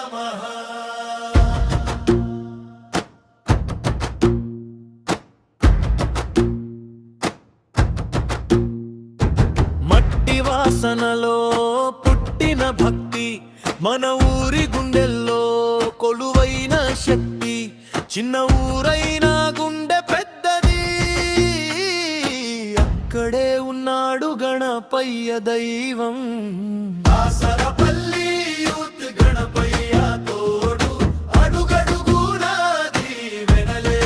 నమః. మట్టి వాసనలో పుట్టిన భక్తి, మన ఊరి గుండెల్లో కొలువైన శక్తి. చిన్న ఊరైన గుండె పెద్దది, అక్కడే ఉన్నాడు గణపయ్య దైవం. దాసరపల్లి యూత్ గణపయ్య తోడు, అడుగడుగునా దీవెనలే.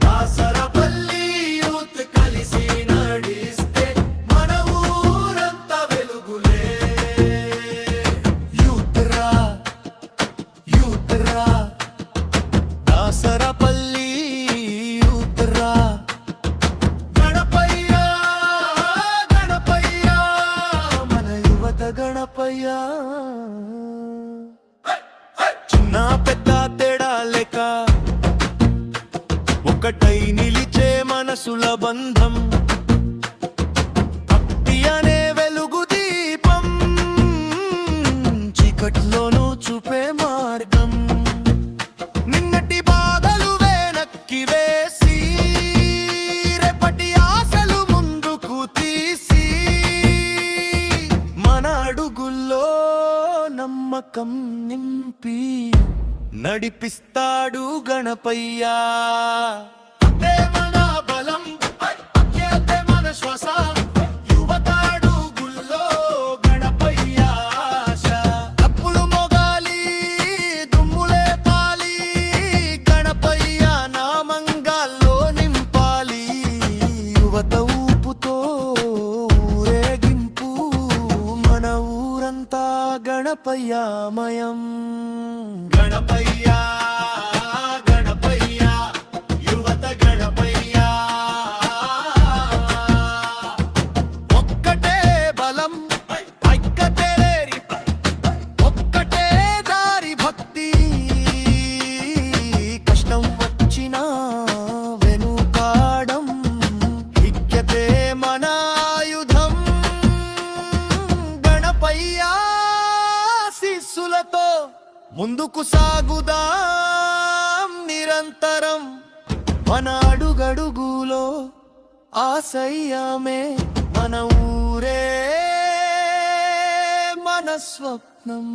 దాసరపల్లి యూత్ కలిసి నడిస్తే మన ఊరంతా వెలుగులే. యూత్ రా, యూత్ రా, దాసరపల్లి యూత్ రా. గణపయ్య గణపయ్య మన యువత గణపయ్య. చిన్న పెద్ద తేడా లేక ఒకటై నిలిచే మనసుల బంధం. భక్తి అనే వెలుగు దీపం, చీకట్లోనూ చూపే మార్గం. నిన్నటి బాధలు వెనక్కి వేసి, రేపటి ఆశలు ముందుకు తీసి, మన అడుగుల్లో నమ్మకం నింపి నడిపిస్తాడు గణపయ్య. అదే మన బలం, అదే మన శ్వాస, యువత అడుగుల్లో గణపయ్య ఆశ. తప్పులు మొగాలి, దుమ్ములే పాలి, గణపయ్య నామంగాల్లో నింపాలి. యువత ఊపుతో ఊరేగింపు, మన ఊరంతా గణపయ్యమయం. గణపయ్య గణపయ్య యువత గణపయ్య. ఒక్కటే బలం, ఐక్యతే రేరి, ఒక్కటే దారి భక్తి. కష్టం వచ్చినా వెనుకాడం, ఐక్యతే మన ఆయుధం. గణపయ్య శిస్సులతో ముందుకు సాగుదాం నిరంతరం. మన అడుగడుగులో ఆశయమే, మన ఊరే మన స్వప్నం.